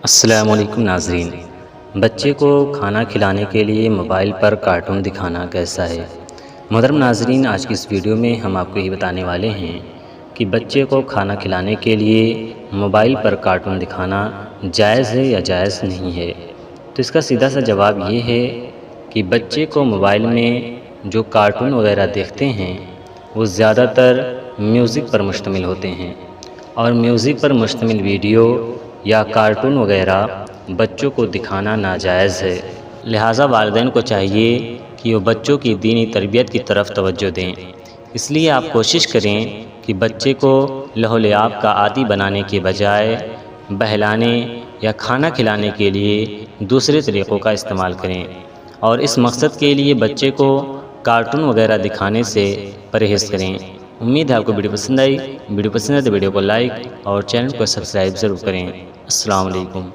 السلام علیکم ناظرین، بچے کو کھانا کھلانے کے لیے موبائل پر کارٹون دکھانا کیسا ہے؟ محترم ناظرین، آج کی اس ویڈیو میں ہم آپ کو یہ بتانے والے ہیں کہ بچے کو کھانا کھلانے کے لیے موبائل پر کارٹون دکھانا جائز ہے یا جائز نہیں ہے۔ تو اس کا سیدھا سا جواب یہ ہے کہ بچے کو موبائل میں جو کارٹون وغیرہ دیکھتے ہیں وہ زیادہ تر میوزک پر مشتمل ہوتے ہیں، اور میوزک پر مشتمل ویڈیو یا کارٹون وغیرہ بچوں کو دکھانا ناجائز ہے۔ لہٰذا والدین کو چاہیے کہ وہ بچوں کی دینی تربیت کی طرف توجہ دیں۔ اس لیے آپ کوشش کریں کہ بچے کو لہو لعاب کا عادی بنانے کے بجائے بہلانے یا کھانا کھلانے کے لیے دوسرے طریقوں کا استعمال کریں، اور اس مقصد کے لیے بچے کو کارٹون وغیرہ دکھانے سے پرہیز کریں۔ امید ہے آپ کو ویڈیو پسند آئی۔ ویڈیو پسند ہے تو ویڈیو کو لائک اور چینل کو سبسکرائب ضرور کریں۔ السلام علیکم۔